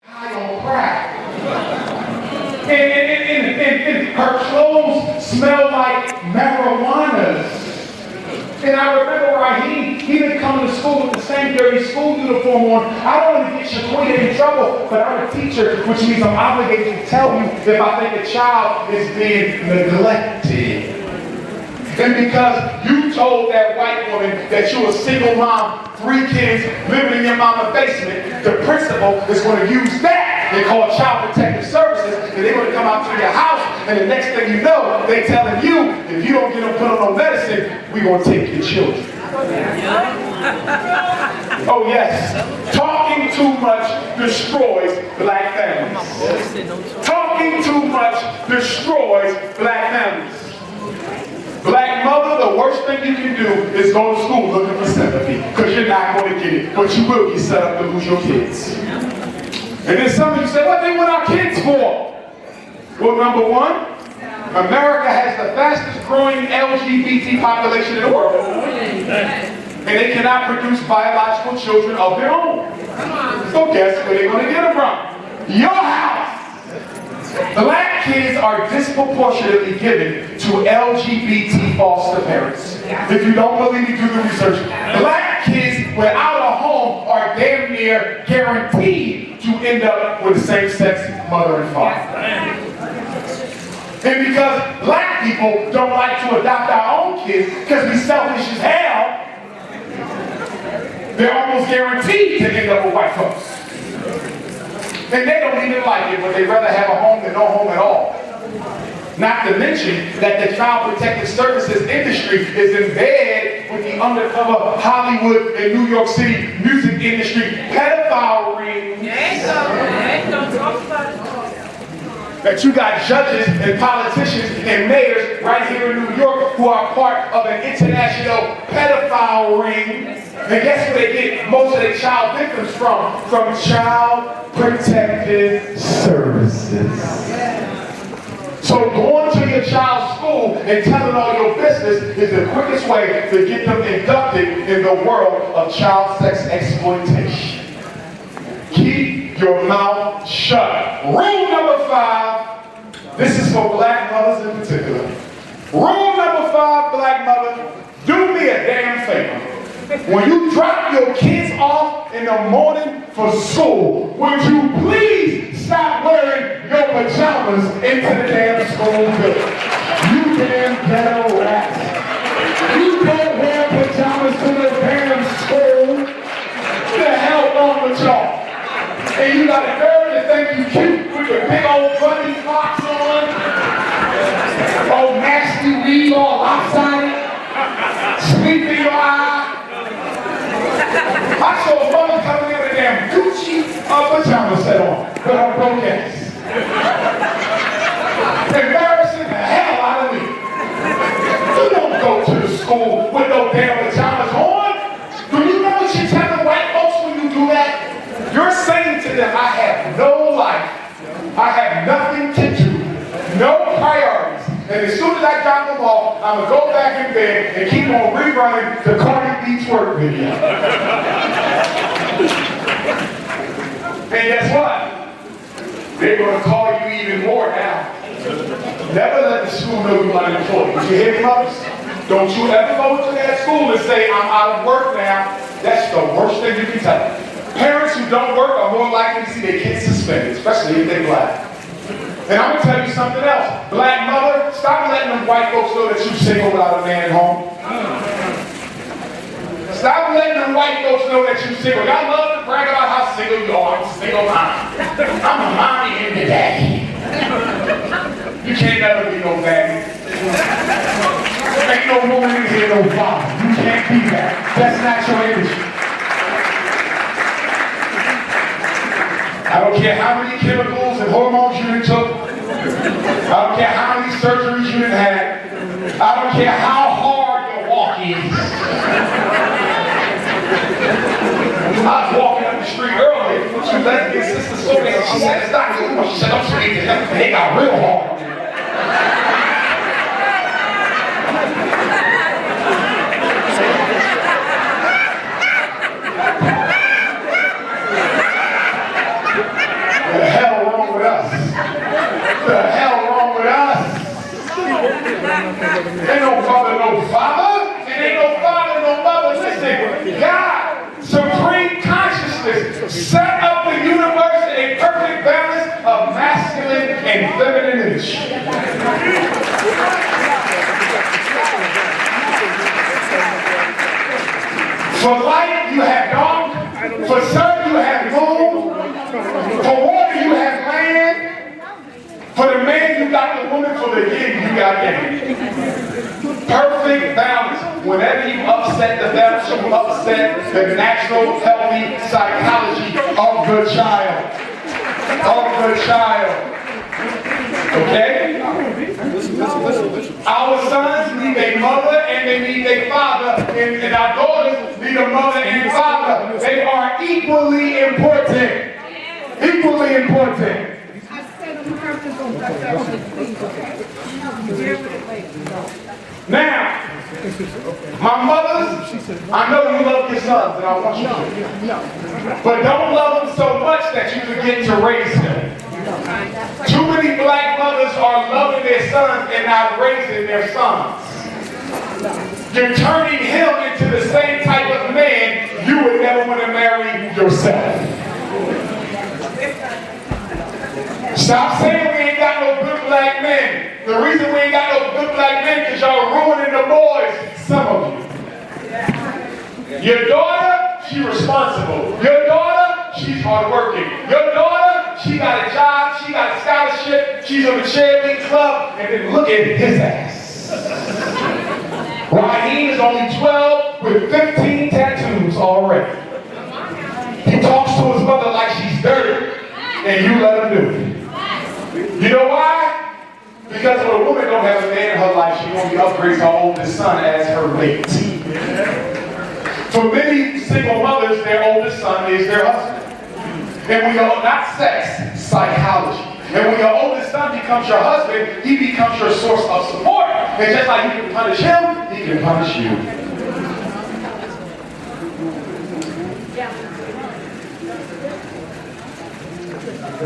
high on crack. And her clothes smell like marijuanas. And I remember Raheem, he didn't come to school with the same dirty school uniform on. I don't want to get Shaquita in trouble, but I'm a teacher, which means I'm obligated to tell you if I think a child is being neglected. And because you told that white woman that you're a single mom, 3 kids, living in your mama's basement, the principal is going to use that. They call Child Protective Services, and they're going to come out to your house, and the next thing you know, they're telling you, if you don't get them put on no medicine, we're going to take your children. Oh yes, talking too much destroys black families. Talking too much destroys black families. Black mother, the worst thing you can do is go to school looking for sympathy, because you're not going to get it, but you will get set up to lose your kids. And then some of you say, what do they want our kids for? Well, number one, America has the fastest growing LGBT population in the world. And they cannot produce biological children of their own. So guess where they're going to get them from? Your house. Black kids are disproportionately given to LGBT foster parents. If you don't believe me, do the research. Black kids without a home are damn near guaranteed to end up with the same-sex mother and father. And because black people don't like to adopt our own kids because we're selfish as hell, they're almost guaranteed to end up with white folks. And they don't even like it, but they'd rather have a home than no home at all. Not to mention that the Child Protective Services industry is in bed with the undercover Hollywood and New York City music industry pedophile rings. That you got judges and politicians and mayors right here in New York who are part of an international pedophile ring. And guess where they get most of their child victims from? From Child Protective Services. So going to your child's school and telling all your business is the quickest way to get them inducted in the world of child sex exploitation. Keep your mouth shut. Rule number 5, this is for black mothers in particular. Rule number 5, black mother, do me a damn favor. When you drop your kids off in the morning for school, would you please stop wearing your pajamas into the damn school building? You damn ghetto rats. You don't wear pajamas to the damn school. What the hell wrong with y'all? And you got a girl that think you cute with your big old bunny socks on. Oh, nasty Reid all lopsided. Sleep in your eye. I saw a mother coming in with a damn Gucci pajama set on with her broke ass. Embarrassing the hell out of me. You don't go to the school with no damn pajamas on. Do you know what you're telling white folks when you do that? You're saying to them, I have no life. I have nothing to do. No priorities. And as soon as I drop them off, I'm going to go back in bed and keep on rerunning the Cardi B twerk video. And guess what? They're going to call you even more now. Never let the school know you're unemployed. Did you hear me, mothers? Don't you ever go to that school and say, I'm out of work now. That's the worst thing you can tell them. Parents who don't work are more likely to see their kids suspended, especially if they're black. And I'm going to tell you something else. Black mother, stop letting them white folks know that you're single without a man at home. Stop letting them white folks know that you're single. Y'all love to brag about how single you are. I'm a single mom. I'm a mommy and a daddy. You can't never be no daddy. Ain't no woman in here no father. You can't be that. That's not your industry. I don't care how many chemicals and hormones you took. I don't care how many surgeries you had. I don't care how hard your walk is. I was walking up the street earlier. She let me sister so there. She said, it's not good. She said, I'm straight. They got real hard. Ain't no mother, no father. And ain't no father, no mother. Listen, God, supreme consciousness, set up the universe in a perfect balance of masculine and feminine image. For light, you have dark. For sun, you have moon. For water, you have land. For the man, you got the woman. For the yin, you got yang. Perfect balance. Whenever you upset the balance, you upset the natural, healthy psychology of the child. Of the child. Okay? Our sons need a mother and they need a father. And our daughters need a mother and father. They are equally important. Equally important. Now, my mothers, I know you love your sons and I want you to. But don't love them so much that you forget to raise them. Too many black mothers are loving their sons and not raising their sons. You're turning him into the same type of man you would never want to marry yourself. Stop saying we ain't got no good black men. The reason we ain't got no good black men is because y'all ruining the boys, some of you. Your daughter, she's responsible. Your daughter, she's hardworking. Your daughter, she got a job, she got a scholarship, she's on the cheerleading club, and then look at his ass. Raheem is only 12 with 15 tattoos already. He talks to his mother like she's dirty, and you let him do it. You know why? Because when a woman don't have a man in her life, she won't be upgrading her oldest son as her mate. For many single mothers, their oldest son is their husband. And when you're not sex, psychology. And when your oldest son becomes your husband, he becomes your source of support. And just like you can punish him, he can punish you.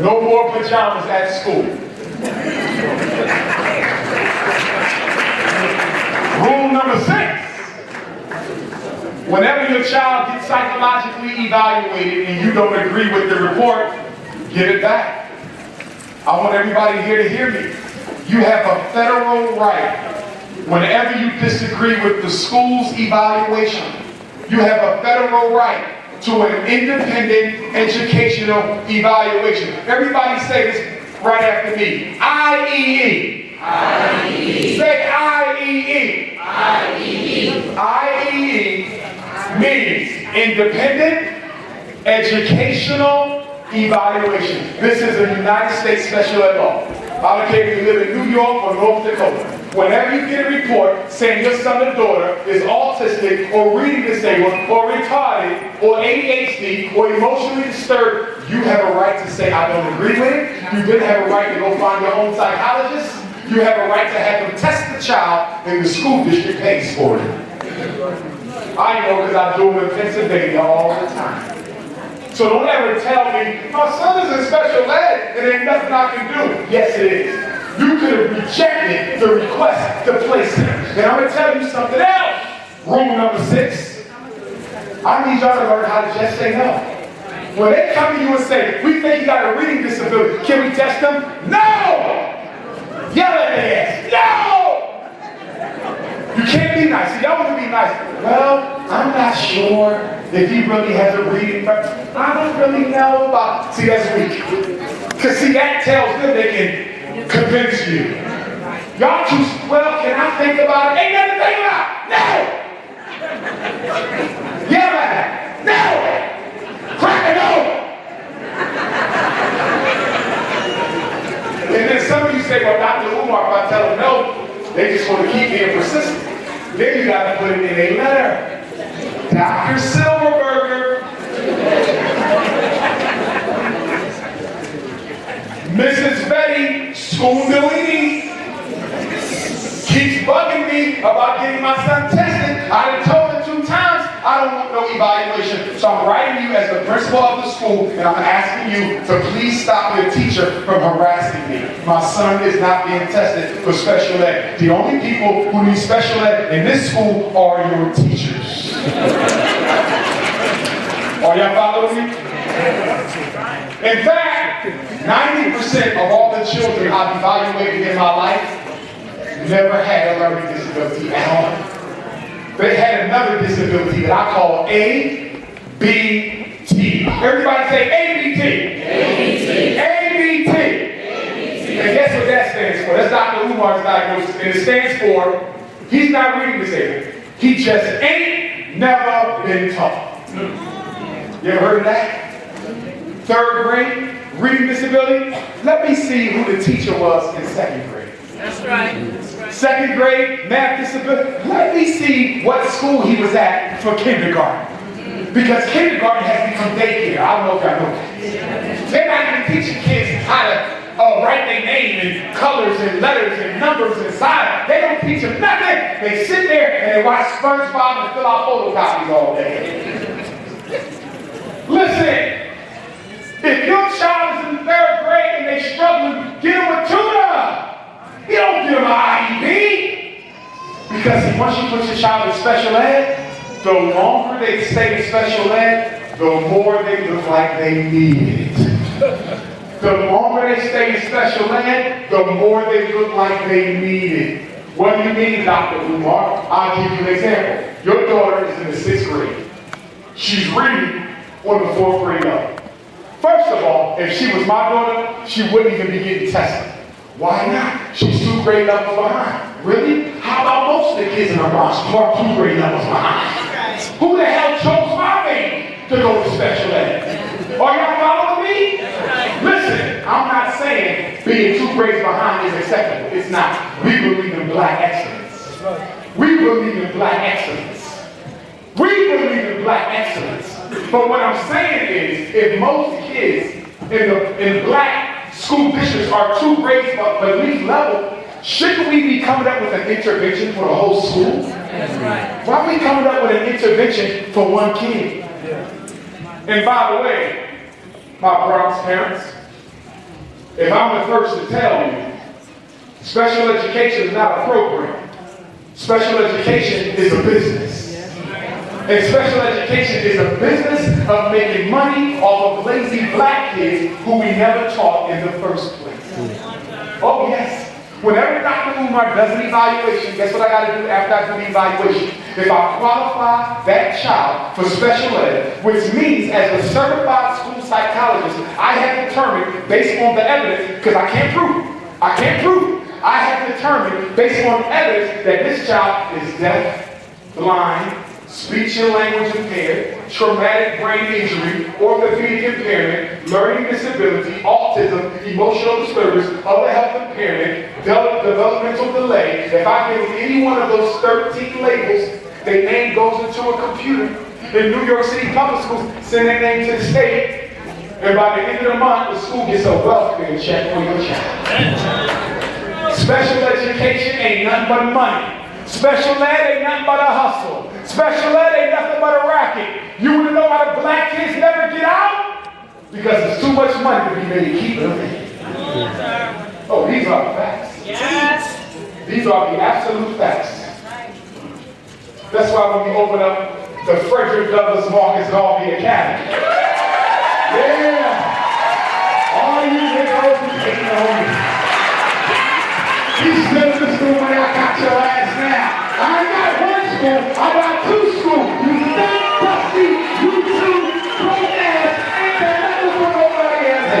No more pajamas at school. Rule number 6. Whenever your child gets psychologically evaluated and you don't agree with the report, give it back. I want everybody here to hear me. You have a federal right. Whenever you disagree with the school's evaluation, you have a federal right to an independent educational evaluation. Everybody say this right after me. IEE. IEE. Say IEE. IEE. IEE means independent educational evaluation. This is a United States special ed law. I don't care if you live in New York or North Dakota. Whenever you get a report saying your son or daughter is autistic or reading disabled or retarded or ADHD or emotionally disturbed, you have a right to say, I don't agree with it. You then have a right to go find your own psychologist. You have a right to have them test the child, and the school district pays for it. I know because I do them in Pennsylvania all the time. So don't ever tell me, my son is in special ed and ain't nothing I can do. Yes, it is. You could have rejected the request to place him. And I'm going to tell you something else. Rule number 6. I need y'all to learn how to just say no. When they come to you and say, we think you got a reading disability, can we test them? No! Yell at their ass. No! You can't be nice. See, y'all want to be nice. Well, I'm not sure if he really has a reading. I don't really know about. See, that's weak. Because see, that tells them they can convince you. Y'all too, well, can I think about it? Ain't nothing to think about. No! Yell at it. No! Crack it open. And then some of you say, well, Dr. Umar, if I tell them no, they just want to keep being persistent. Then you got to put it in a letter. Dr. Silverberger. Mrs. Betty Spoonbellini keeps bugging me about getting my son tested. I done told her 2 times I don't want no evaluation. So I'm writing you as the principal of the school, and I'm asking you to please stop your teacher from harassing me. My son is not being tested for special ed. The only people who need special ed in this school are your teachers. Are y'all following me? In fact, 90% of all the children I've evaluated in my life never had a learning disability at all. They had another disability that I call ABT. Everybody say ABT. ABT. ABT. And guess what that stands for? That's Dr. Umar's diagnosis. And it stands for, he's not reading disabled. He just ain't never been taught. You ever heard of that? 3rd grade, reading disability. Let me see who the teacher was in 2nd grade. That's right. 2nd grade, math disability. Let me see what school he was at for kindergarten. Because kindergarten has become daycare. I don't know if y'all know that. They're not even teaching kids how to write their name and colors and letters and numbers and signs. They don't teach them nothing. They sit there and they watch SpongeBob and fill out photocopies all day. Listen. If your child is in 3rd grade and they're struggling, get them a tutor. You don't give them an IEP. Because once you put your child in special ed, the longer they stay in special ed, the more they look like they need it. The longer they stay in special ed, the more they look like they need it. What do you mean, Dr. Umar? I'll give you an example. Your daughter is in the 6th grade. She's reading on the 4th grade level. First of all, if she was my daughter, she wouldn't even be getting tested. Why not? She's 2 grade levels behind. Really? How about most of the kids in the Bronx who are 2 grade levels behind? Who the hell chose my baby to go to special ed? Are y'all following me? Listen, I'm not saying being 2 grades behind is acceptable. It's not. We believe in black excellence. We believe in black excellence. We believe in black excellence. But what I'm saying is, if most kids in black school districts are 2 grades beneath level, shouldn't we be coming up with an intervention for the whole school? That's right. Why are we coming up with an intervention for one kid? And by the way, my Bronx parents, if I'm the first to tell you, special education is not a program. Special education is a business. And special education is a business of making money off of lazy black kids who we never taught in the first place. Oh yes. Whenever Dr. Umar does an evaluation, guess what I got to do after I do the evaluation? If I qualify that child for special ed, which means as a certified school psychologist, I have determined based on the evidence, because I can't prove it. I have determined based on evidence that this child is deaf, blind, speech and language impaired, traumatic brain injury, orthopedic impairment, learning disability, autism, emotional disturbance, other health impairment, developmental delay. If I give any one of those 13 labels, their name goes into a computer. In New York City public schools, send their name to the state, and by the end of the month, the school gets a welfare check for your child. Special education ain't nothing but money. Special ed ain't nothing but a hustle. Special ed ain't nothing but a racket. You want to know why the black kids never get out? Because there's too much money to be made keeping them in. Oh, these are the facts. Yes. These are the absolute facts. That's why when we open up the Frederick Douglass Marcus Garvey Academy. Yeah. All you niggas who taking on me. You still in the school when I got your ass now. I ain't got 1 school, I got 2 schools. You fat, dusty, you 2 broke ass, ain't got nothing for nobody else.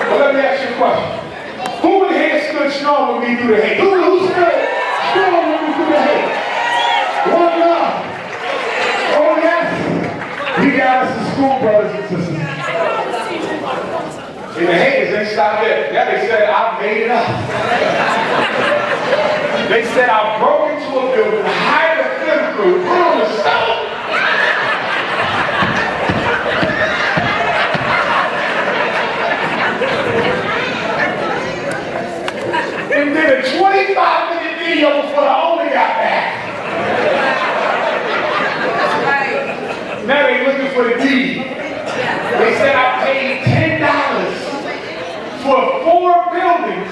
Well, let me ask you a question. Who in here stood strong with me through the hate? Who stood strong with me through the hate? One love. Oh yes. We got us some school brothers and sisters. And the haters ain't stopped there. Now they said I made it up. They said I broke into a building, hired a film crew, put on the stove. And did a 25-minute video before the Now they looking for the deed. They said I paid $10 for 4 buildings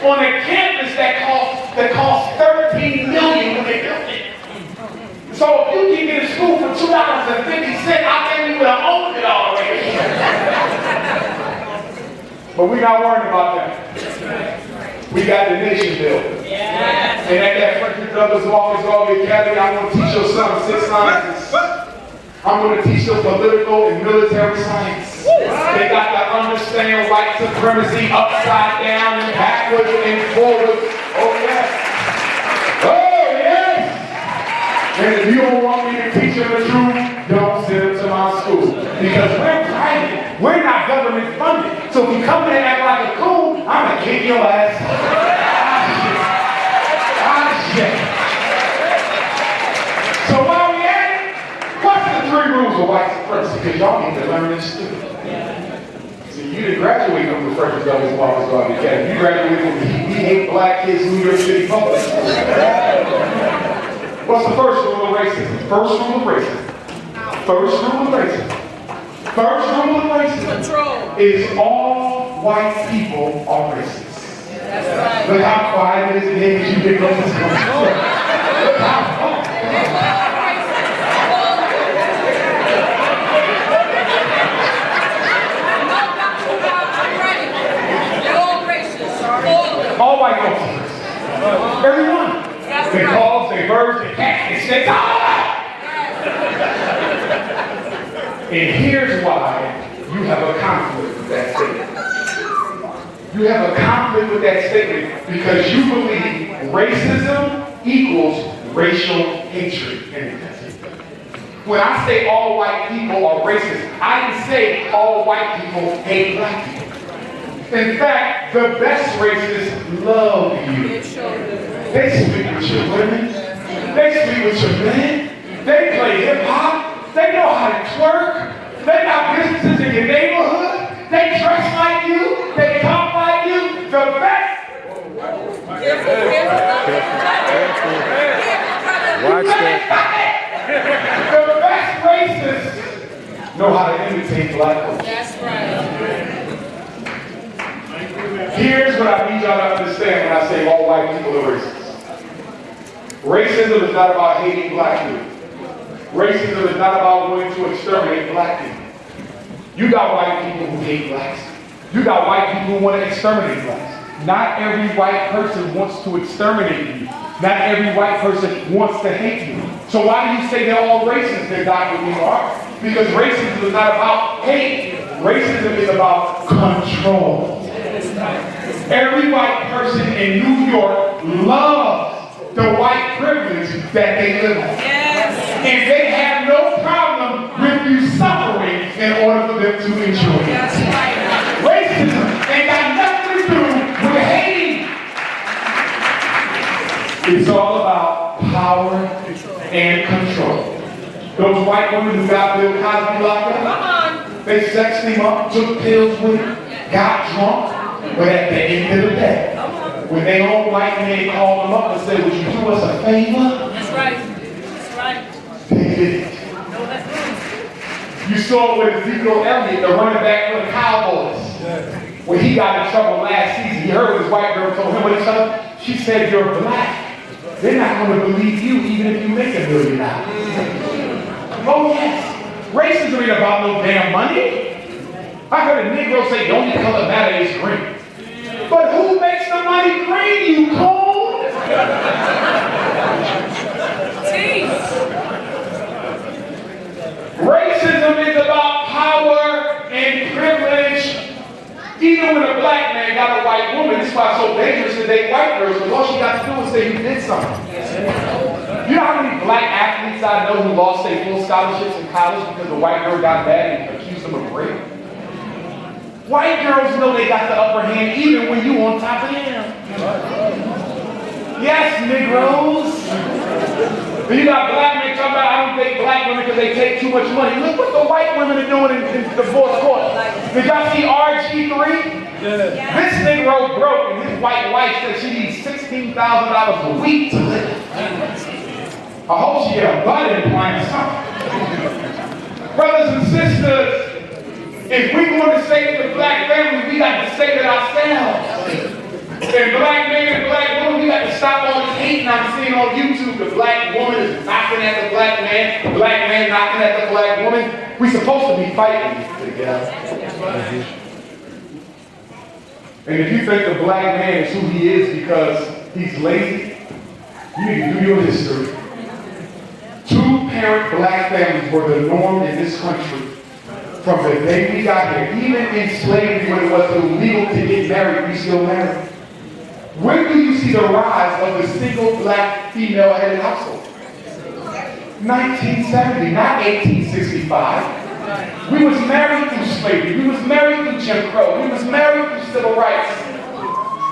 on a campus that cost $13 million when they built it. So if you can get a school for $2.50, I think we would have owned it already. But we're not worried about that. We got the nation built. And at that Frederick Douglass Walker's Army Academy, I'm going to teach your son 6 sciences. I'm going to teach them political and military science. They got to understand white supremacy upside down and backwards and forwards. Oh, yes. Oh, yes. And if you don't want me to teach them the truth, don't send them to my school. Because we're private. We're not government funded. So if you come in and act like a coon, I'm going to kick your ass. So while we at it, what's the 3 rules of white supremacy? Because y'all need to learn this too. See, you didn't graduate from the Frederick Douglass Walker's Army Academy. You graduated from the We Hate Black Kids New York City Public School. What's the first rule of racism? First rule of racism. First rule of racism. First rule of racism is all white people are racist. That's right. Look how quiet it is today as you get on this one. Look how quiet. All white folks are racist. Everyone. They calls, they birds, they cats, they snakes, all of that. And here's why you have a conflict with that statement. You have a conflict with that statement because you believe racism equals racial hatred. When I say all white people are racist, I didn't say all white people hate black people. In fact, the best racists love you. They speak with your women. They speak with your men. They play hip hop. They know how to twerk. They got businesses in your neighborhood. They dress like you. They talk like you. The best. Watch that. The best racists know how to imitate black folks. That's right. Here's what I need y'all to understand when I say all white people are racist. Racism is not about hating black people. Racism is not about wanting to exterminate black people. You got white people who hate blacks. You got white people who want to exterminate blacks. Not every white person wants to exterminate you. Not every white person wants to hate you. So why do you say they're all racist? They're not what you are. Because racism is not about hate. Racism is about control. Every white person in New York loves the white privilege that they live on. Yes. And they have no problem with you suffering in order for them to enjoy it. That's right. Racism ain't got nothing to do with hating. It's all about power and control. Those white women who got Bill Cosby locked up, they sexed him up, took pills with him, got drunk, but at the end of the day, when they old white man called them up and said, would you do us a favor? That's right. That's right. They did it. You saw with Ezekiel Elliott, the running back for the Cowboys, when he got in trouble last season. He heard his white girl told him what he said. She said, you're black. They're not going to believe you even if you make $1 million. Oh yes. Racism ain't about no damn money. I heard a Negro say the only color matter is green. But who makes the money green, you coon? Racism is about power and privilege. Even when a black man got a white woman, this is why it's so dangerous to date white girls, because all she got to do is say you did something. You know how many black athletes I know who lost their full scholarships in college because the white girl got mad and accused them of rape? White girls know they got the upper hand even when you on top of them. Yes, Negroes. And you got black men talking about I don't date black women because they take too much money. Look what the white women are doing in divorce court. Did y'all see RG3? Yeah. This Negro broke and his white wife said she needs $16,000 a week to live. I hope she get a butt implant or something. Brothers and sisters, if we want to save the black family, we got to save it ourselves. And black men and black women, we got to stop all this hating I'm seeing on YouTube. The black woman is knocking at the black man, the black man knocking at the black woman. We're supposed to be fighting together. And if you think the black man is who he is because he's lazy, you need to do your history. Two-parent black families were the norm in this country from the day we got here. Even in slavery, when it was illegal to get married, we still married. When do you see the rise of the single black female-headed household? 1970, not 1865. We was married through slavery. We was married through Jim Crow. We was married through civil rights.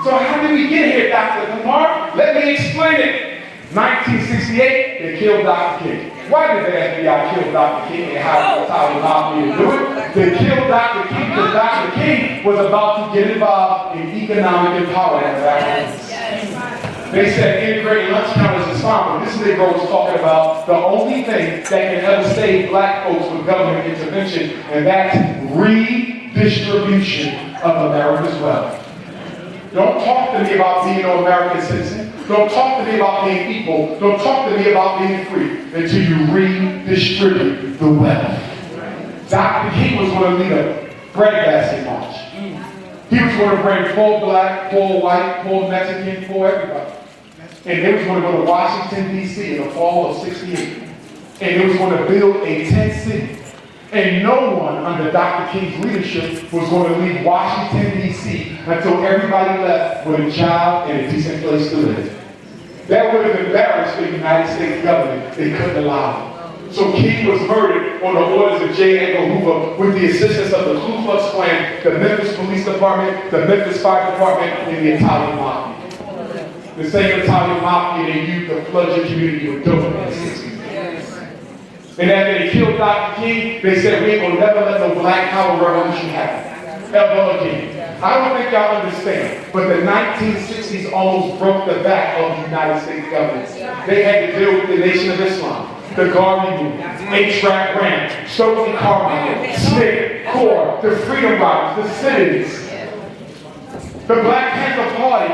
So how did we get here, Dr. Umar? Let me explain it. 1968, they killed Dr. King. Why did the FBI kill Dr. King and how the Italian mafia do it? They killed Dr. King because Dr. King was about to get involved in economic empowerment of Africans. They said integrating lunch counters is fine, but this nigga was talking about the only thing that can ever save black folks from government intervention, and that's redistribution of America's wealth. Don't talk to me about being an American citizen. Don't talk to me about being equal. Don't talk to me about being free until you redistribute the wealth. Dr. King was going to lead a bread basket march. He was going to bring full black, full white, full Mexican, full everybody. And they was going to go to Washington, D.C. in the fall of '68. And they was going to build a tent city. And no one under Dr. King's leadership was going to leave Washington, D.C. until everybody left with a job and a decent place to live. That would have embarrassed the United States government. They couldn't allow it. So King was murdered on the orders of J. Edgar Hoover with the assistance of the Ku Klux Klan, the Memphis Police Department, the Memphis Fire Department, and the Italian Mafia. The same Italian Mafia they used to flood your community with dope in the 60s. And after they killed Dr. King, they said, we ain't gonna never let no black power revolution happen. Ever again. I don't think y'all understand, but the 1960s almost broke the back of the United States government. They had to deal with the Nation of Islam, the Garvey movement, A-Track Ram, Stokely Carmichael, SNCC, CORE, the Freedom Riders, the sit-ins, the Black Panther Party.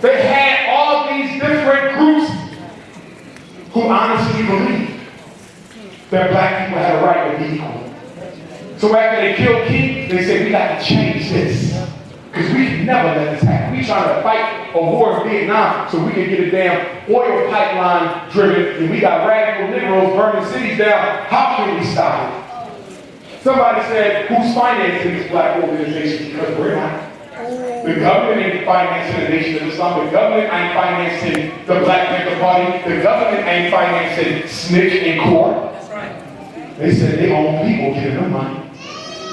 They had all these different groups who honestly believed that black people had a right to be equal. So after they killed King, they said, we got to change this. Because we can never let this happen. We trying to fight a war in Vietnam so we can get a damn oil pipeline driven, and we got radical Negroes burning cities down. How can we stop it? Somebody said, who's financing these black organizations? Because we're not. The government ain't financing the Nation of Islam. The government ain't financing the Black Panther Party. The government ain't financing SNCC and CORE. They said their own people giving them money.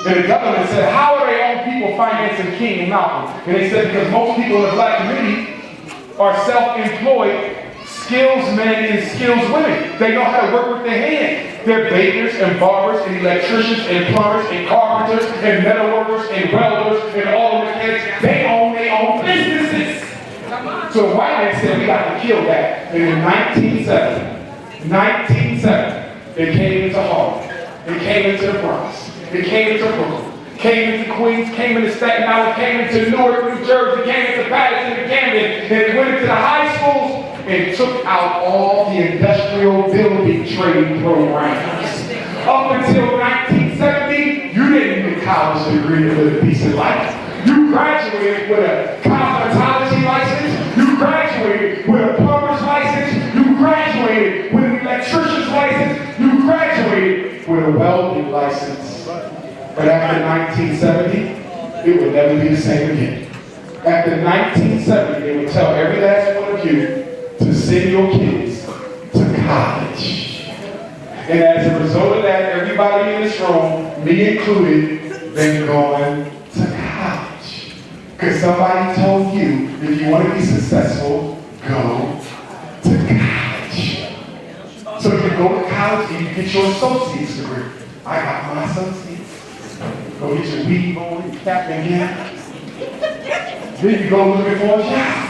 And the government said, how are their own people financing King and Malcolm? And they said, because most people in the black community are self-employed, skills men and skills women. They know how to work with their hands. They're bakers and barbers and electricians and plumbers and carpenters and metalworkers and welders and all the mechanics. They own their own businesses. So white men said, we got to kill that. And in 1970, they came into Harlem. They came into the Bronx. They came into Brooklyn. Came into Queens. Came into Staten Island. Came into Newark, New Jersey. Came into Patterson and Camden. And they went into the high schools and took out all the industrial building trade programs. Up until 1970, you didn't get a college degree to live a decent life. You graduated with a cosmetology license. You graduated with a plumber's license. You graduated with an electrician's license. You graduated with a welding license. But after 1970, it would never be the same again. After 1970, they would tell every last one of you to send your kids to college. And as a result of that, everybody in this room, me included, been going to college. Because somebody told you, if you want to be successful, go to college. So you go to college and you get your associate's degree. I got my associate's. Go get your weed on, your cap and gear. Then you go looking for a job.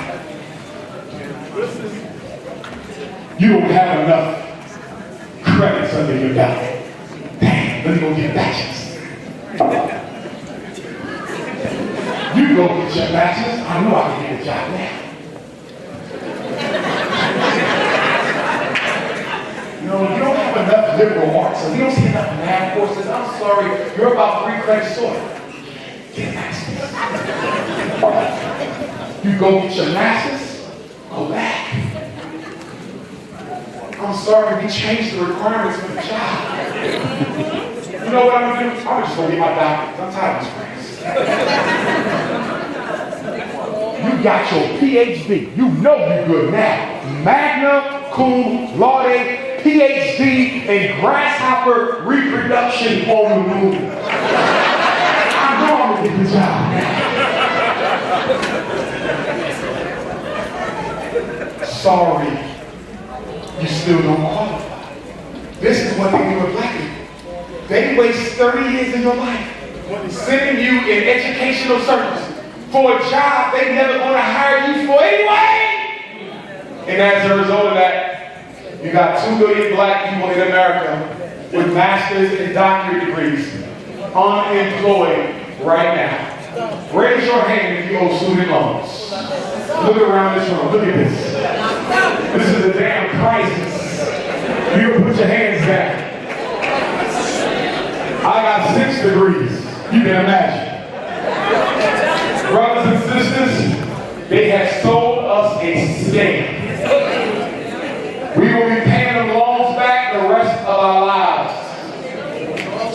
You don't have enough credits under your belt. Damn, go get bachelor's. You go get your bachelor's. I know I can get a job now. You don't have enough liberal arts, so you don't see enough math courses. I'm sorry, you're about 3 credits short. Get a master's. You go get your master's, go back. I'm sorry, we changed the requirements for the job. You know what I'm gonna do? I'm just gonna get my doctorate. I'm tired of this practice. You got your PhD. You know you're good now. Magna cum laude, PhD in grasshopper reproduction on the moon. I know I'm gonna get the job. Sorry, you still don't qualify. This is what they do with black people. They waste 30 years in your life sending you in educational service for a job they never gonna hire you for anyway. And as a result of that, you got 2 million black people in America with master's and doctorate degrees unemployed right now. Raise your hand if you owe student loans. Look around this room. Look at this. This is a damn crisis. You put your hands down. I got 6 degrees. You can imagine. Brothers and sisters, they have sold us a scam. We will be paying them loans back the rest of our lives.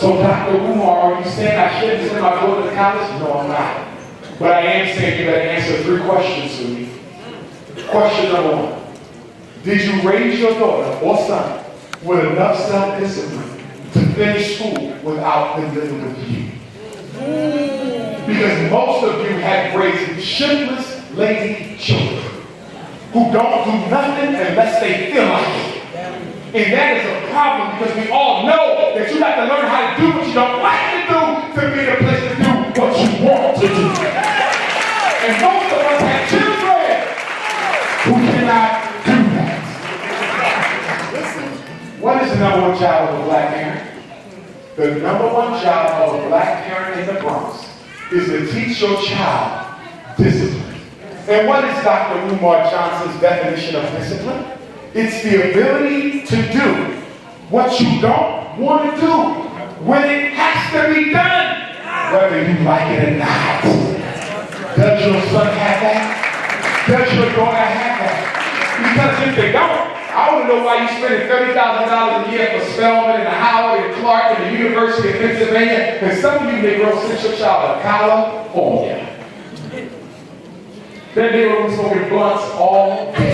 So Dr. Umar, are you saying I shouldn't send my daughter to college? No, I'm not. But I am saying you better answer 3 questions to me. Question number 1. Did you raise your daughter or son with enough self-discipline to finish school without them living with you? Because most of you have raised shiftless, lazy children who don't do nothing unless they feel like it. And that is a problem because we all know that you have to learn how to do what you don't like to do to be in a place to do what you want to do. And most of us have children who cannot do that. What is the number 1 job of a black parent? The number 1 job of a black parent in the Bronx is to teach your child discipline. And what is Dr. Umar Johnson's definition of discipline? It's the ability to do what you don't want to do when it has to be done, whether you like it or not. Does your son have that? Does your daughter have that? Because if they don't, I want to know why you're spending $30,000 a year for Spelman and Howard and Clark and the University of Pennsylvania, and some of you Negroes send your child to California. Then they were smoking blunts all day.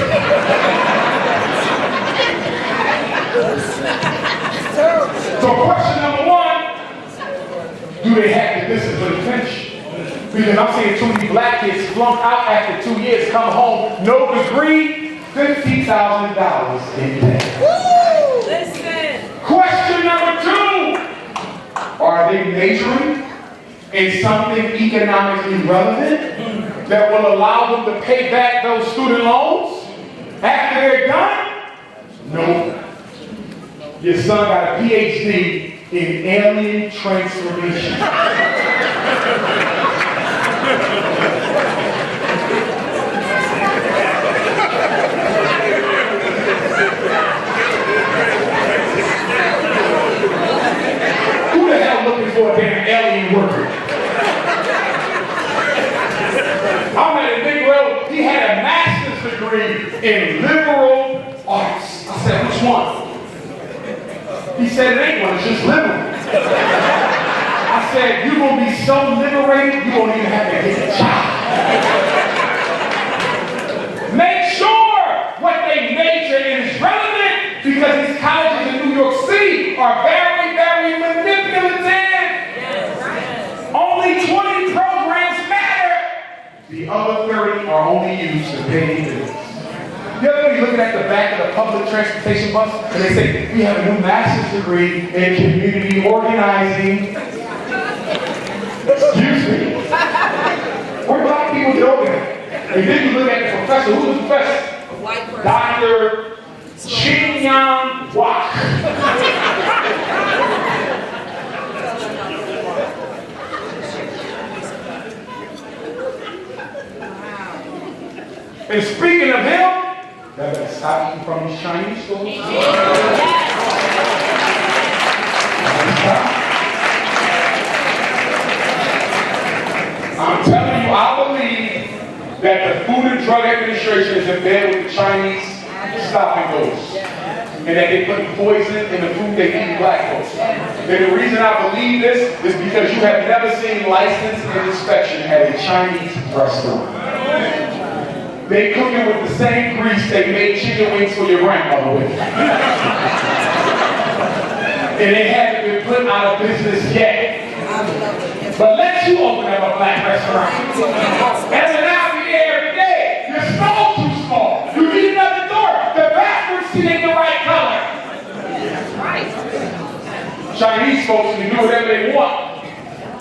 So question number 1, do they have the discipline to finish? Because I'm seeing too many black kids flunk out after 2 years, come home, no degree, $50,000 in debt. Listen. Question number 2, are they majoring in something economically relevant that will allow them to pay back those student loans after they're done? Nope. Your son got a PhD in alien transformation. Who the hell looking for a damn alien worker? I met a Negro, he had a master's degree in liberal arts. I said, which one? He said, it ain't one, it's just liberal. I said, you're going to be so liberated, you won't even have to get a job. Make sure what they major in is relevant, because these colleges in New York City are very, very manipulative. Only 20 programs matter. The other 30 are only used to pay bills. You ever be looking at the back of the public transportation bus and they say, we have a new master's degree in community organizing. Excuse me. Where black people get organized? And then you look at the professor. Who's the professor? A white person. Dr. Chin Young Wak. And speaking of him, you better stop eating from these Chinese stores. I'm telling you, I believe that the Food and Drug Administration is in bed with the Chinese stop and goes. And that they put poison in the food they feed black folks. And the reason I believe this is because you have never seen license and inspection at a Chinese restaurant. They cook it with the same grease they made chicken wings for your grandmother with. And they haven't been put out of business yet. But let you open up a black restaurant. And then I'll be there every day. Your stall too small. You need another door. The bathroom seat ain't the right color. Chinese folks can do whatever they want.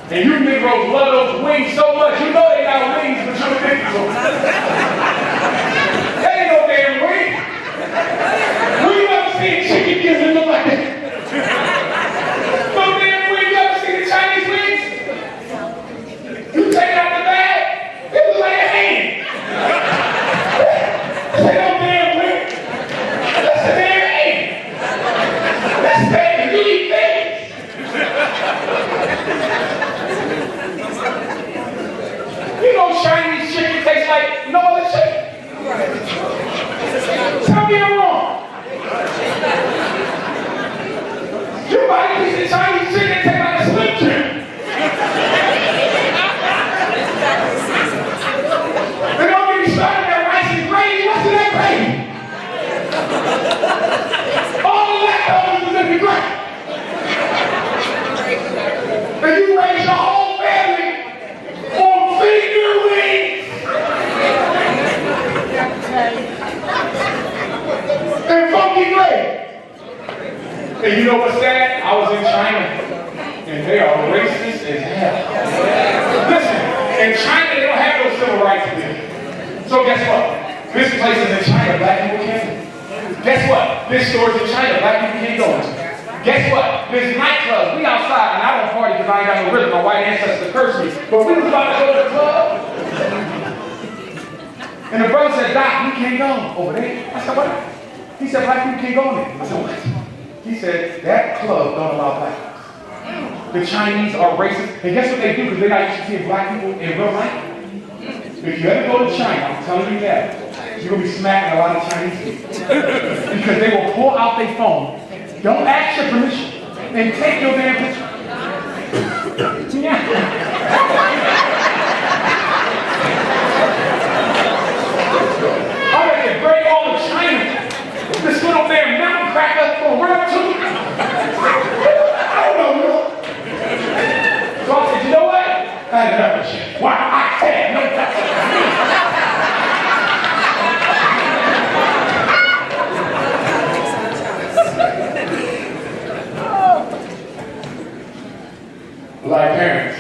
And you Negroes love those wings so much. You know they got wings, but you're Negroes. That ain't no damn wing. Who you ever seen chicken gizzard look like that? No damn wing. You ever seen the Chinese wings? You take it out the bag, it looks like a hand. That's no damn wing. That's a damn hand. That's bad. You eat things. You know Chinese chicken tastes like no other chicken. Tell me I'm wrong. You buy a piece of Chinese chicken, taste like a Slim Jim. They don't get me started that rice and gravy. What's in that gravy? All the leftovers is in the gravy. And you raise your whole family on finger wings and funky gravy. And you know what's sad? I was in China, and they are racist as hell. Listen, in China they don't have no civil rights there. So guess what? This place is in China, black people can't. Guess what? This store is in China, black people can't go into. Guess what? This nightclub, we outside, and I don't party because I ain't got no rhythm. My white ancestors cursed me. But we was about to go to the club. And the brother said, Doc, we can't go over there. I said, what? He said, black people can't go there. I said, what? He said, that club don't allow black people. The Chinese are racist. And guess what they do? Because they're not used to seeing black people in real life. If you ever go to China, I'm telling you that, you're going to be smacking a lot of Chinese people. Because they will pull out their phone. Don't ask your permission and take your damn picture. I ready to break all of China. This little damn mountain cracker will run up to me. I don't know. So I said, you know what? I had enough of shit. Why? I can't. No, Black parents.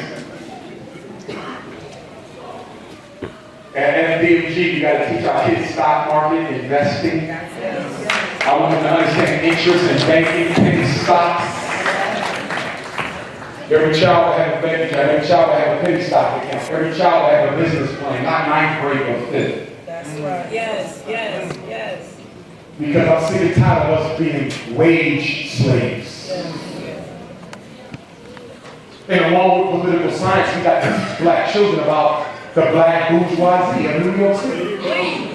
At DMG, you got to teach our kids stock market, investing. I want them to understand interest in banking, penny stocks. Every child will have a bank account. Every child will have a penny stock account. Every child will have a business plan, not ninth grade or fifth. That's right. Yes, yes, yes. Because I'm sick and tired of us being wage slaves. Yes. And along with political science, we got to teach black children about the black bourgeoisie of New York City. Please.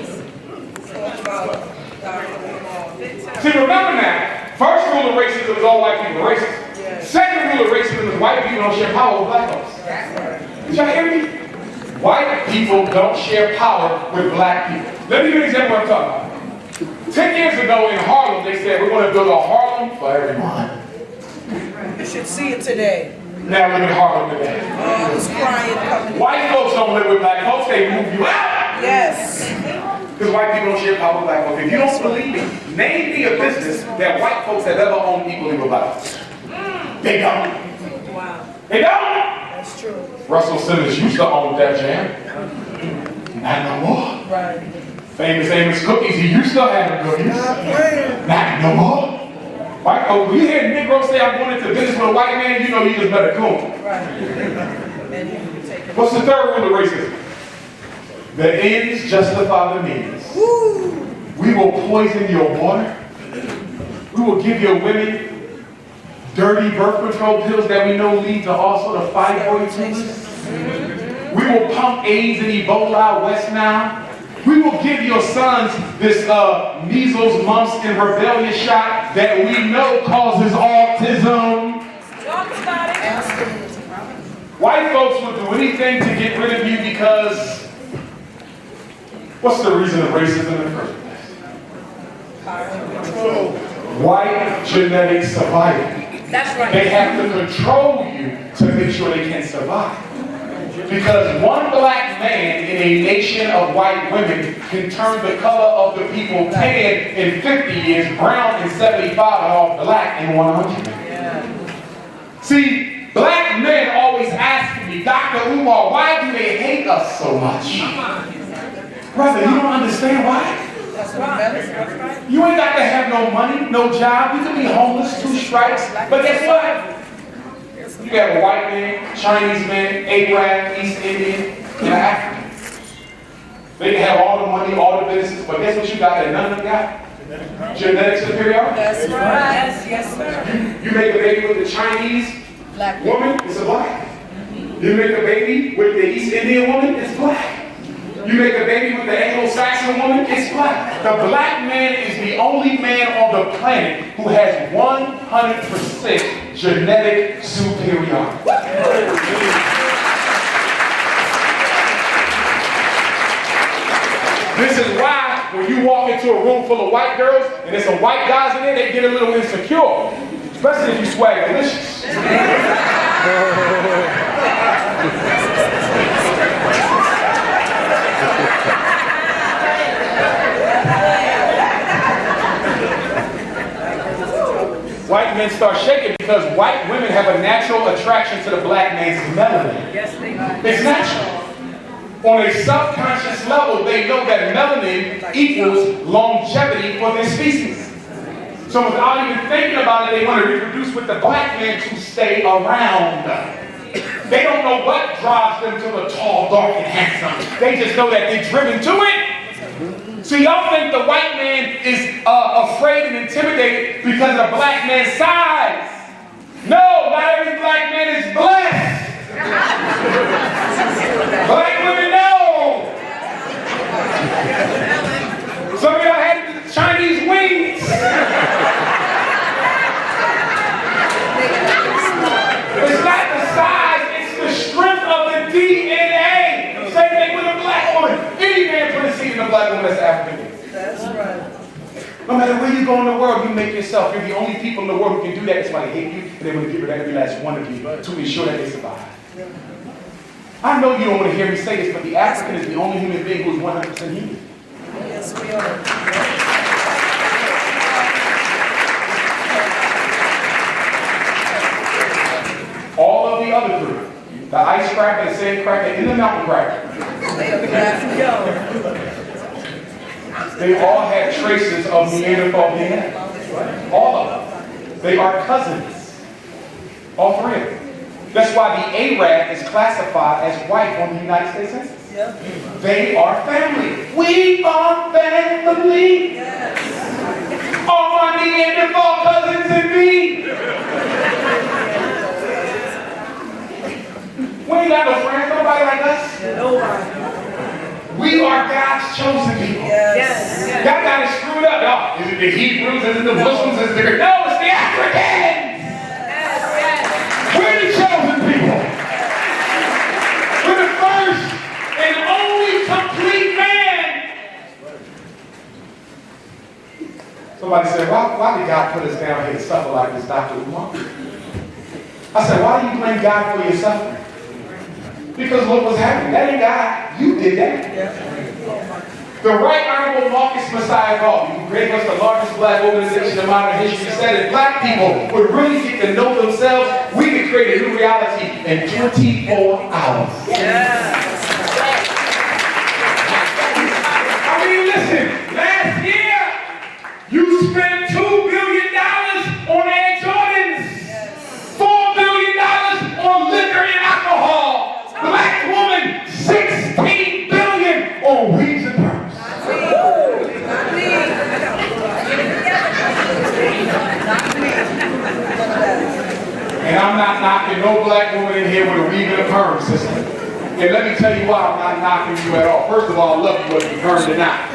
See, remember now, first rule of racism is all white people are racist. Yes. Second rule of racism is white people don't share power with black folks. Did y'all hear me? White people don't share power with black people. Let me give you an example of what I'm talking about. 10 years ago in Harlem, they said we're going to build a Harlem for everyone. You should see it today. Now live in Harlem today. Oh, I was crying coming. White folks don't live with black folks, they move you out. Yes. Because white people don't share power with black folks. If you don't believe me, name me a business that white folks have ever owned equally with black folks. They don't. Wow. They don't. That's true. Russell Simmons used to own that jam. Not no more. Right. Famous Amos Cookies, he used to have the cookies. Not no more. White folks, when you hear Negroes say I'm going into business with a white man, you know you just better cool. Right. And you take it. What's the third rule of racism? The ends justify the means. We will poison your water. We will give your women dirty birth control pills that we know lead to all sort of fibroid tumors. We will pump AIDS and Ebola West Nile. We will give your sons this measles, mumps, and rubella shot that we know causes autism. Talk about it. White folks will do anything to get rid of you because what's the reason of racism in the first place? White genetic survival. That's right. They have to control you to make sure they can survive. Because one black man in a nation of white women can turn the color of the people tan in 50 years, brown in 75, and all black in 100. Yeah. See, black men always ask me, Dr. Umar, why do they hate us so much? Brother, you don't understand why? That's right. You ain't got to have no money, no job. You can be homeless, 2 strikes. But guess what? You have a white man, Chinese man, Arab, East Indian, and African. They can have all the money, all the businesses, but guess what you got that none of them got? Genetic superiority. That's right. Yes, yes, sir. You make a baby with a Chinese Black woman, it's a black. You make a baby with the East Indian woman, it's black. You make a baby with the Anglo-Saxon woman, it's black. The black man is the only man on the planet who has 100% genetic superiority. This is why when you walk into a room full of white girls and there's some white guys in there, they get a little insecure. Especially if you swag delicious. White men start shaking because white women have a natural attraction to the black man's melanin. Yes, they do. It's natural. On a subconscious level, they know that melanin equals longevity for their species. So without even thinking about it, they want to reproduce with the black man to stay around. They don't know what drives them to the tall, dark, and handsome. They just know that they're driven to it. So y'all think the white man is afraid and intimidated because of the black man's size. No, not every black man is blessed. Black women know. Some of y'all had Chinese wings. It's not the size, it's the strength of the DNA. Same thing with a black woman. Any man put a seed in a black woman that's African. That's right. No matter where you go in the world, you make yourself. You're the only people in the world who can do that. That's why they hate you, and they want to get rid of every last one of you to ensure that they survive. I know you don't want to hear me say this, but the African is the only human being who is 100% human. Yes, we are. All of the other three, the ice cracker, the sand cracker, and the mountain cracker, They are black. they all have traces of Neanderthal DNA. All of them. They are cousins. All 3 of them. That's why the Arab is classified as white on the United States Census. Yep. They are family. We are family. Yes. All my Neanderthal cousins and me. We ain't got no friends, nobody like us. Nobody. We are God's chosen people. Yes. Yes, yes. Y'all got it screwed up, y'all. Is it the Hebrews? Is it the Muslims? Is it the... No, it's the Africans. Yes, yes. We're the chosen people. We're the first and only complete man. Somebody said, why did God put us down here to suffer like this, Dr. Umar? I said, why do you blame God for your suffering? Because look what's happening. That ain't God. You did that. The Right Honorable Marcus Messiah Garvey, who gave us the largest black organization in modern history, said if black people would really get to know themselves, we could create a new reality in 24 hours. I mean, listen, last year, you spent $2 billion on Air Jordans, $4 billion on liquor and alcohol. Black woman, $16 billion on knocking no black woman in here with a Reid and a perm system. And let me tell you why I'm not knocking you at all. First of all, I love you whether you permed or not.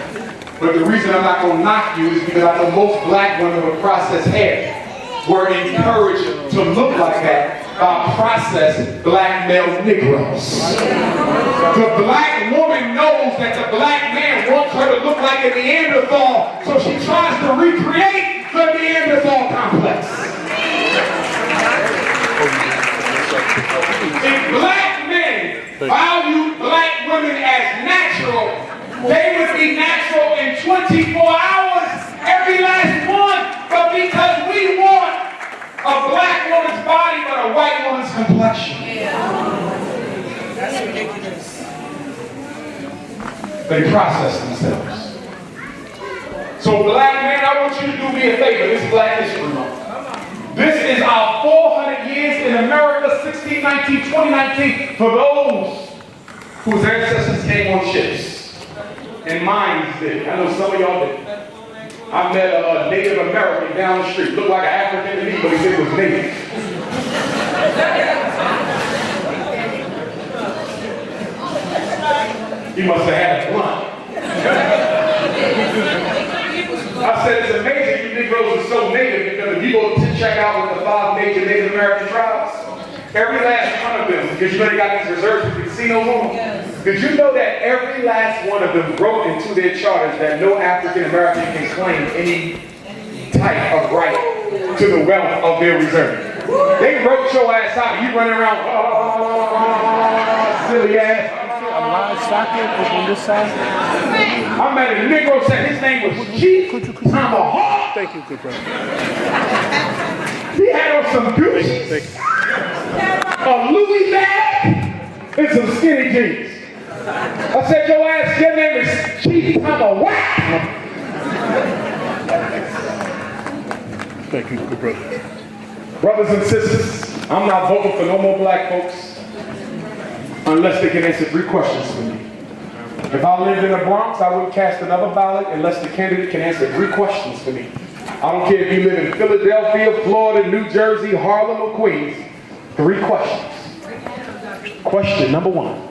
But the reason I'm not going to knock you is because I know most black women with processed hair were encouraged to look like that by processed black male Negroes. The black woman knows that the black man wants her to look like a Neanderthal, so she tries to recreate the Neanderthal complex. If black men value black women as natural, they would be natural in 24 hours, every last one. But because we want a black woman's body but a white woman's complexion. That's ridiculous. They process themselves. So black men, I want you to do me a favor. This is Black History Month. This is our 400 years in America, 1619, 2019, for those whose ancestors came on ships. And mine did. I know some of y'all did. I met a Native American down the street. Looked like an African to me, but he said he was Native. He must have had a blunt. I said it's amazing you Negroes are so native because if you go to check out with the 5 major Native American tribes, every last one of them, because you know they got these reserves with casinos on them. Did you know that every last one of them wrote into their charters that no African American can claim any type of right to the wealth of their reserve? They wrote your ass out. You running around, silly ass. A large socket on this side. I met a Negro said his name was Chief Tomahawk. Thank you, good brother. He had on some Gucci, a Louis bag, and some skinny jeans. I said, your ass, your name is Chief Tomahawk. Thank you, good brother. Brothers and sisters, I'm not voting for no more black folks unless they can answer 3 questions for me. If I lived in the Bronx, I wouldn't cast another ballot unless the candidate can answer 3 questions for me. I don't care if you live in Philadelphia, Florida, New Jersey, Harlem, or Queens. 3 questions. Question number 1.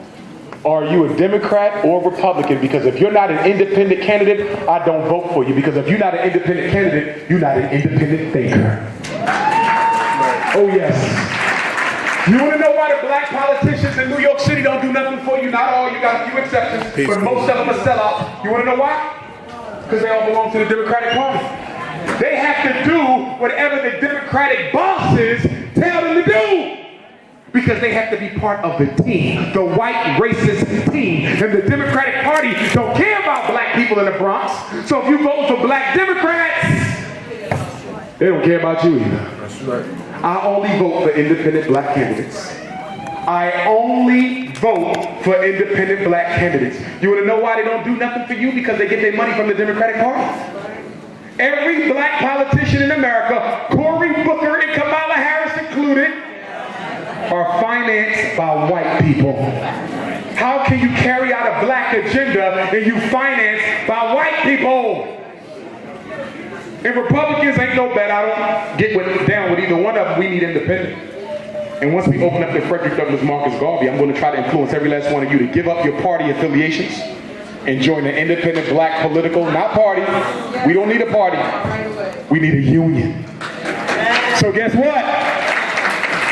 Are you a Democrat or Republican? Because if you're not an independent candidate, I don't vote for you. Because if you're not an independent candidate, you're not an independent thinker. Oh yes. You want to know why the black politicians in New York City don't do nothing for you? Not all, you got a few exceptions, but most of them are sellouts. You want to know why? Because they all belong to the Democratic Party. They have to do whatever the Democratic bosses tell them to do. Because they have to be part of the team, the white racist team. And the Democratic Party don't care about black people in the Bronx. So if you vote for black Democrats, they don't care about you either. That's right. I only vote for independent black candidates. I only vote for independent black candidates. You want to know why they don't do nothing for you? Because they get their money from the Democratic Party. Every black politician in America, Cory Booker and Kamala Harris included, are financed by white people. How can you carry out a black agenda and you financed by white people? And Republicans ain't no bet. I don't get down with either one of them. We need independent. And once we open up the Frederick Douglass Marcus Garvey, I'm going to try to influence every last one of you to give up your party affiliations and join the independent black political, not party. We don't need a party. We need a union. So guess what?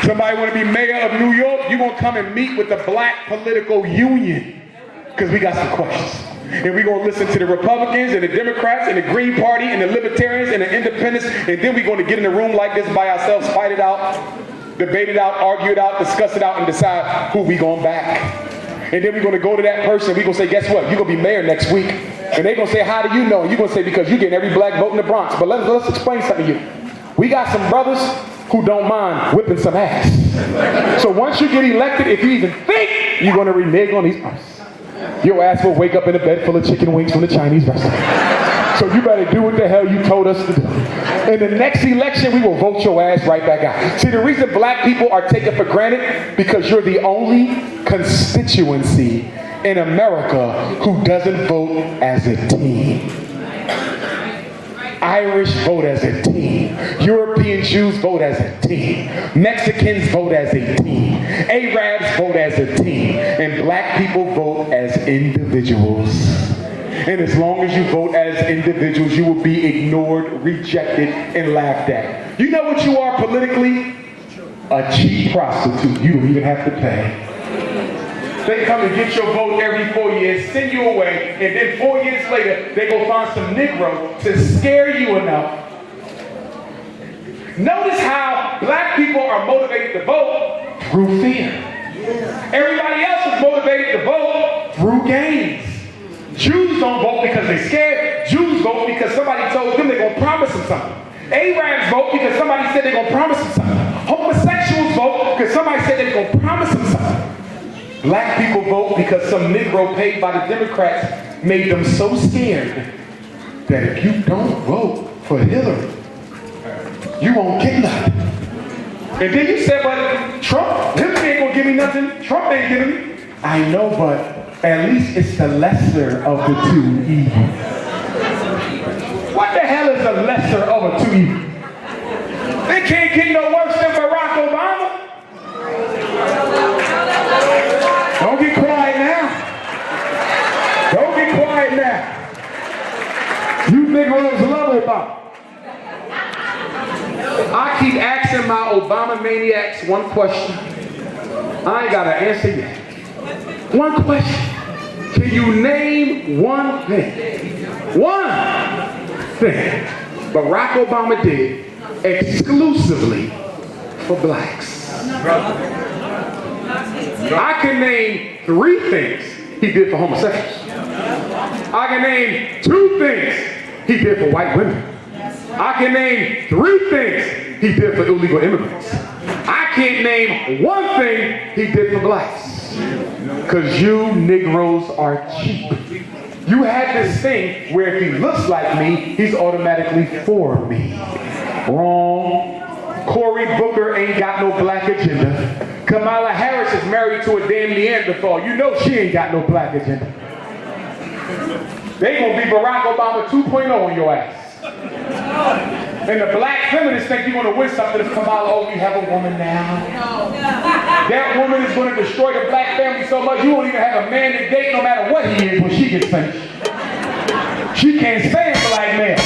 Somebody want to be mayor of New York, you're going to come and meet with the black political union. Because we got some questions. And we're going to listen to the Republicans and the Democrats and the Green Party and the Libertarians and the Independents. And then we're going to get in a room like this by ourselves, fight it out, debate it out, argue it out, discuss it out, and decide who we going to back. And then we're going to go to that person. We're going to say, guess what? You're going to be mayor next week. And they're going to say, how do you know? And you're going to say, because you're getting every black vote in the Bronx. But let's explain something to you. We got some brothers who don't mind whipping some ass. So once you get elected, if you even think you're going to renege on these brothers, your ass will wake up in a bed full of chicken wings from the Chinese restaurant. So you better do what the hell you told us to do. In the next election, we will vote your ass right back out. See, the reason black people are taken for granted, because you're the only constituency in America who doesn't vote as a team. Irish vote as a team. European Jews vote as a team. Mexicans vote as a team. Arabs vote as a team. And black people vote as individuals. And as long as you vote as individuals, you will be ignored, rejected, and laughed at. You know what you are politically? A cheap prostitute. You don't even have to pay. They come and get your vote every 4 years, send you away, and then 4 years later, they go find some Negro to scare you enough. Notice how black people are motivated to vote through fear. Everybody else is motivated to vote through gains. Jews don't vote because they're scared. Jews vote because somebody told them they're going to promise them something. Arabs vote because somebody said they're going to promise them something. Homosexuals vote because somebody said they're going to promise them something. Black people vote because some Negro paid by the Democrats made them so scared that if you don't vote for Hillary, you won't get nothing. And then you said, but Trump, Hillary ain't gonna give me nothing. Trump ain't giving me. I know, but at least it's the lesser of the two evils. What the hell is the lesser of the two evils? It can't get no worse than Barack Obama. Don't get quiet now. Don't get quiet now. You Negroes love Obama. I keep asking my Obama maniacs one question. I ain't got an answer yet. One question. Can you name one thing? One thing Barack Obama did exclusively for blacks? I can name 3 things he did for homosexuals. I can name 2 things he did for white women. I can name 3 things he did for illegal immigrants. I can't name 1 thing he did for blacks. Because you Negroes are cheap. You have this thing where if he looks like me, he's automatically for me. Wrong. Cory Booker ain't got no black agenda. Kamala Harris is married to a damn Neanderthal. You know she ain't got no black agenda. They gonna be Barack Obama 2.0 on your ass. And the black feminists think you're gonna win something if Kamala, oh, you have a woman now. That woman is gonna destroy the black family so much you won't even have a man to date no matter what he is when she gets finished. She can't stand black men.